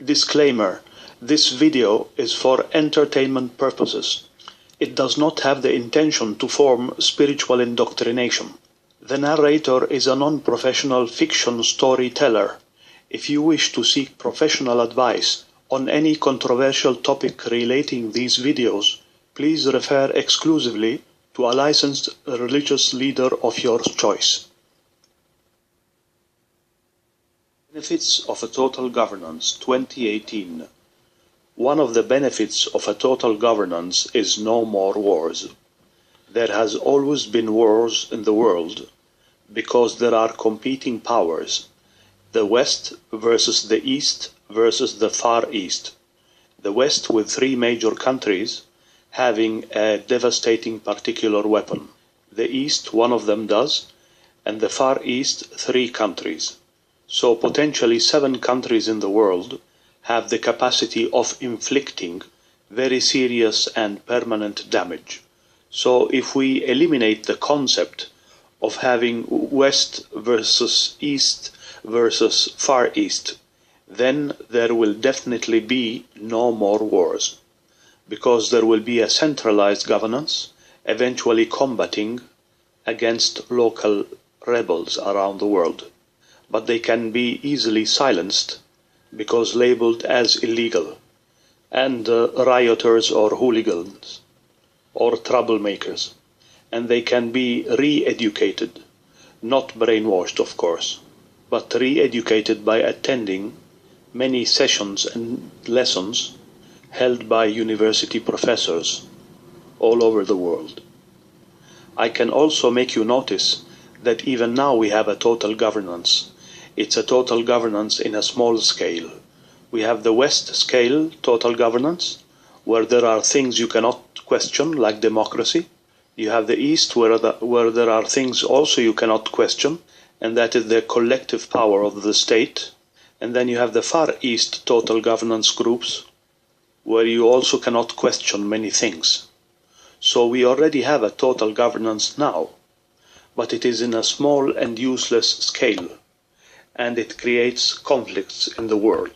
Disclaimer: this video is for entertainment purposes. It does not have the intention to form spiritual indoctrination. The narrator is a non-professional fiction storyteller. If you wish to seek professional advice on any controversial topic relating these videos, please refer exclusively to a licensed religious leader of your choice. Benefits of a Total Governance 2018. One of the benefits of a total governance is no more wars. There has always been wars in the world because there are competing powers. The West versus the East versus the Far East. The West with three major countries having a devastating particular weapon. The East, one of them does, and the Far East, three countries. So potentially 7 countries in the world have the capacity of inflicting very serious and permanent damage. So if we eliminate the concept of having West versus East versus Far East, then there will definitely be no more wars, because there will be a centralized governance eventually combating against local rebels around the world. But they can be easily silenced because labeled as illegal, and rioters or hooligans or troublemakers, and they can be re-educated, not brainwashed of course, but re-educated by attending many sessions and lessons held by university professors all over the world. I can also make you notice that even now we have a total governance. It's a total governance in a small scale. We have the West scale total governance, where there are things you cannot question, like democracy. You have the East, where there are things also you cannot question, and that is the collective power of the state. And then you have the Far East total governance groups, where you also cannot question many things. So we already have a total governance now, but it is in a small and useless scale, and it creates conflicts in the world.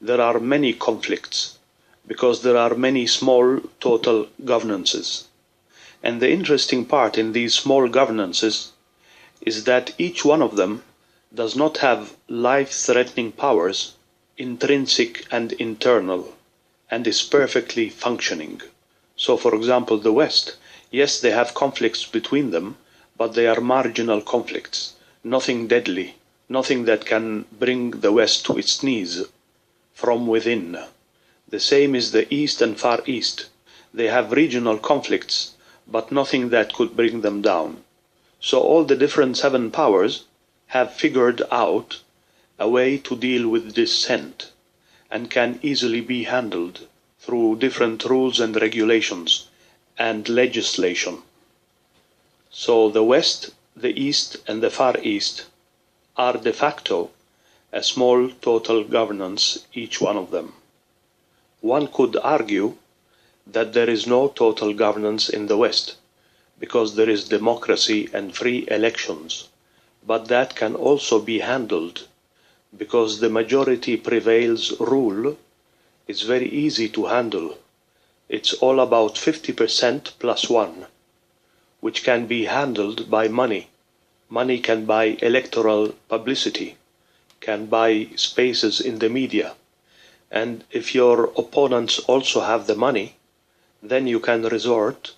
There are many conflicts because there are many small total governances. And the interesting part in these small governances is that each one of them does not have life-threatening powers, intrinsic and internal, and is perfectly functioning. So for example, the West, yes, they have conflicts between them, but they are marginal conflicts, nothing deadly, nothing that can bring the West to its knees from within. The same is the East and Far East. They have regional conflicts, but nothing that could bring them down. So all the different 7 powers have figured out a way to deal with dissent, and can easily be handled through different rules and regulations and legislation. So the West, the East, and the Far East are de facto a small total governance, each one of them. One could argue that there is no total governance in the West, because there is democracy and free elections, but that can also be handled, because the majority prevails rule is very easy to handle. It's all about 50% plus 1, which can be handled by money. Money can buy electoral publicity, can buy spaces in the media. And if your opponents also have the money, then you can resort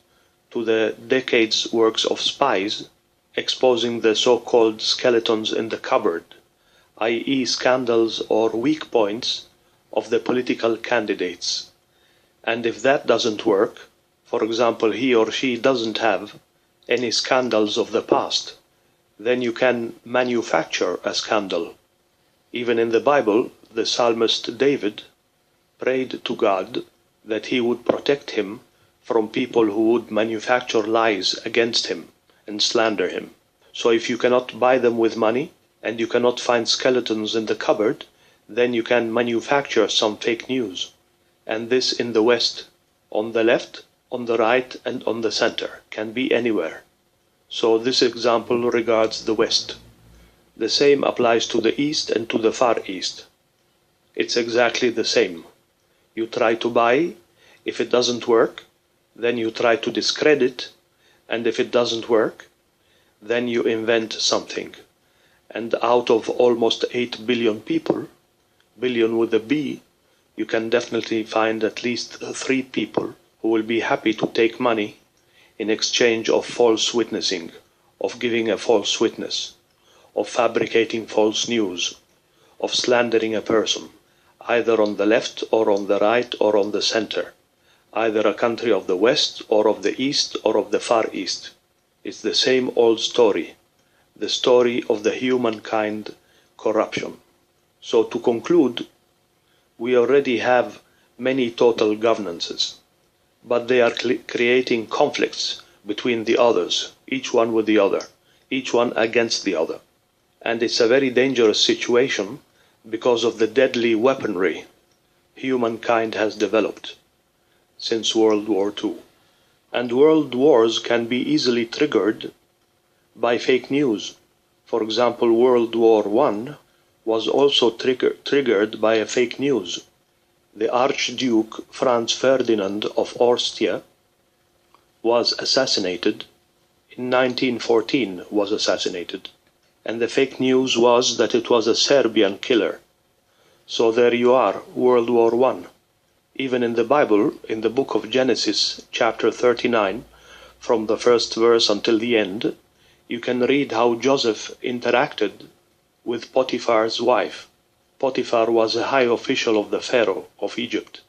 to the decades' works of spies exposing the so-called skeletons in the cupboard, i.e. scandals or weak points of the political candidates. And if that doesn't work, for example, he or she doesn't have any scandals of the past, then you can manufacture a scandal. Even in the Bible, the psalmist David prayed to God that he would protect him from people who would manufacture lies against him and slander him. So if you cannot buy them with money, and you cannot find skeletons in the cupboard, then you can manufacture some fake news. And this in the West, on the left, on the right, and on the center, can be anywhere. So this example regards the West. The same applies to the East and to the Far East. it's exactly the same. You try to buy, if it doesn't work, then you try to discredit, and if it doesn't work, then you invent something. And out of almost 8 billion people, billion with a B, you can definitely find at least 3 people who will be happy to take money in exchange of false witnessing, of giving a false witness, of fabricating false news, of slandering a person, either on the left or on the right or on the center, either a country of the West or of the East or of the Far East. It's the same old story, the story of the humankind corruption. So to conclude, we already have many total governances, but they are creating conflicts between the others, each one with the other, each one against the other. And it's a very dangerous situation because of the deadly weaponry humankind has developed since World War II. And world wars can be easily triggered by fake news. For example, World War I was also triggered by a fake news. The Archduke Franz Ferdinand of Austria was assassinated in 1914, and the fake news was that it was a Serbian killer. So there you are, World War I. Even in the Bible, in the book of Genesis, chapter 39, from the first verse until the end, you can read how Joseph interacted with Potiphar's wife. Potiphar was a high official of the Pharaoh of Egypt,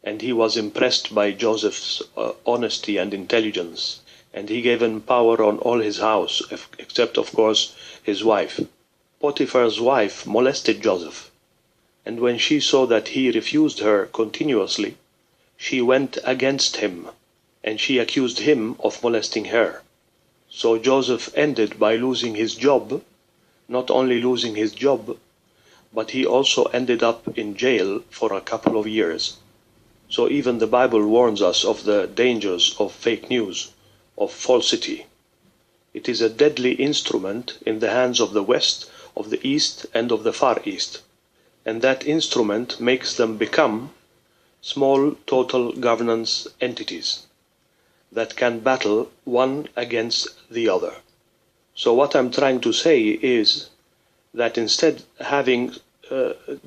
and he was impressed by Joseph's honesty and intelligence, and he gave him power on all his house, except, of course, his wife. Potiphar's wife molested Joseph, and when she saw that he refused her continuously, she went against him, and she accused him of molesting her. So Joseph ended by losing his job, not only losing his job, but he also ended up in jail for a couple of years. So even the Bible warns us of the dangers of fake news, of falsity. It is a deadly instrument in the hands of the West, of the East, and of the Far East. And that instrument makes them become small total governance entities that can battle one against the other. So what I'm trying to say is that instead having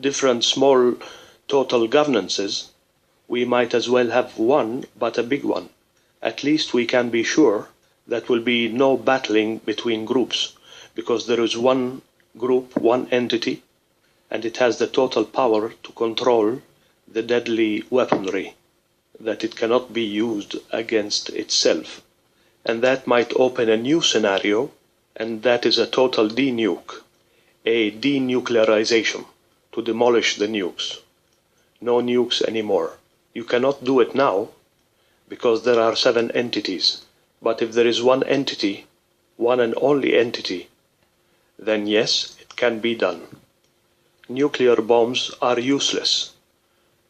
different small total governances, we might as well have one, but a big one. At least we can be sure that will be no battling between groups, because there is one group, one entity, and it has the total power to control the deadly weaponry, that it cannot be used against itself. And that might open a new scenario, and that is a total denuke, a denuclearization, to demolish the nukes. No nukes anymore. You cannot do it now, because there are 7 entities. But if there is one entity, one and only entity, then yes, it can be done. Nuclear bombs are useless,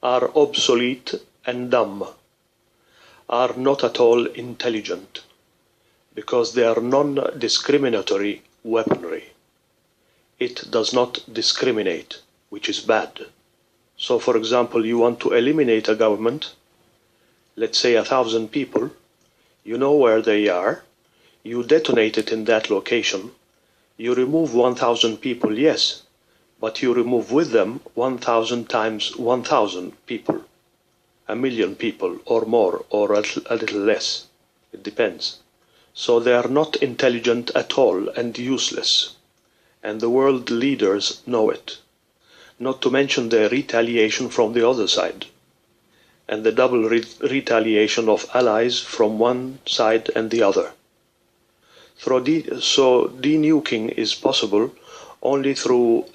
are obsolete and dumb, are not at all intelligent, because they are non-discriminatory weaponry. It does not discriminate, which is bad. So, for example, you want to eliminate a government, let's say 1,000 people, you know where they are, you detonate it in that location, you remove 1,000 people, yes, but you remove with them 1,000 times 1,000 people, 1,000,000 people, or more, or a little less. It depends. So they are not intelligent at all and useless. And the world leaders know it. Not to mention the retaliation from the other side. And the double retaliation of allies from one side and the other. So denuking is possible only through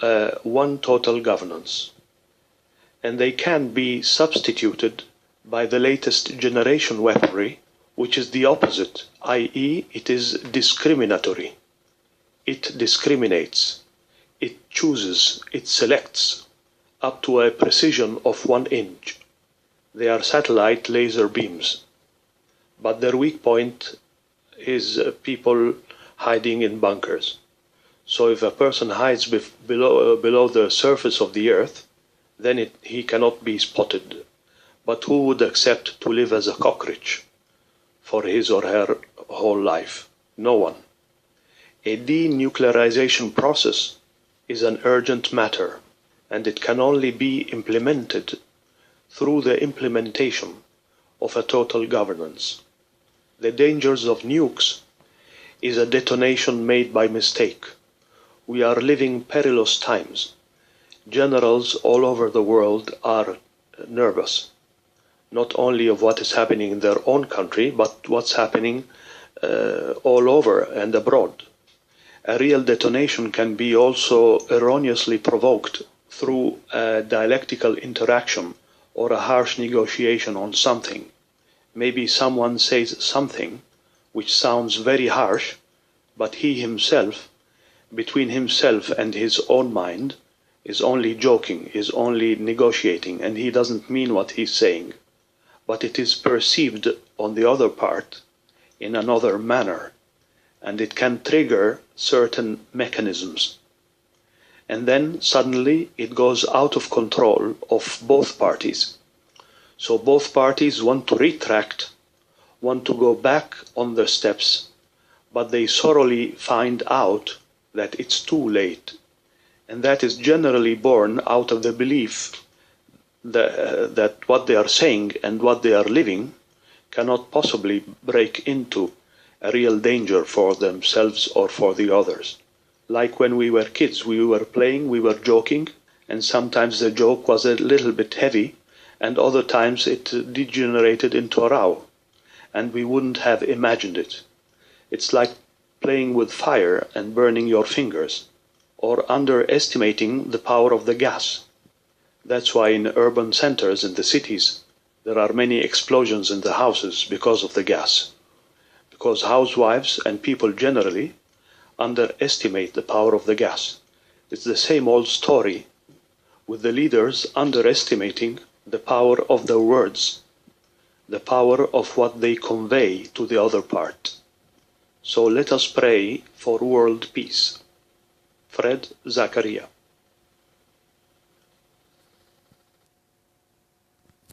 one total governance. And they can be substituted by the latest generation weaponry, which is the opposite, i.e. it is discriminatory. It discriminates, it chooses, it selects, up to a precision of 1 inch. They are satellite laser beams. But their weak point is people hiding in bunkers. So if a person hides below the surface of the earth, then he cannot be spotted. But who would accept to live as a cockroach for his or her whole life? No one. A denuclearization process is an urgent matter, and it can only be implemented through the implementation of a total governance. The dangers of nukes is a detonation made by mistake. We are living perilous times. Generals all over the world are nervous, not only of what is happening in their own country, but what's happening all over and abroad. A real detonation can be also erroneously provoked through a dialectical interaction or a harsh negotiation on something. Maybe someone says something which sounds very harsh, but he himself, between himself and his own mind, is only joking, is only negotiating, and he doesn't mean what he's saying. But it is perceived on the other part in another manner, and it can trigger certain mechanisms. And then suddenly it goes out of control of both parties. So both parties want to retract, want to go back on their steps, but they thoroughly find out that it's too late. And that is generally born out of the belief that what they are saying and what they are living cannot possibly break into a real danger for themselves or for the others. Like when we were kids, we were playing, we were joking, and sometimes the joke was a little bit heavy, and other times it degenerated into a row, and we wouldn't have imagined it. It's like playing with fire and burning your fingers, or underestimating the power of the gas. That's why in urban centers in the cities, there are many explosions in the houses because of the gas. Because housewives and people generally underestimate the power of the gas. It's the same old story with the leaders underestimating the power of their words, the power of what they convey to the other part. So let us pray for world peace. Fred Zakaria.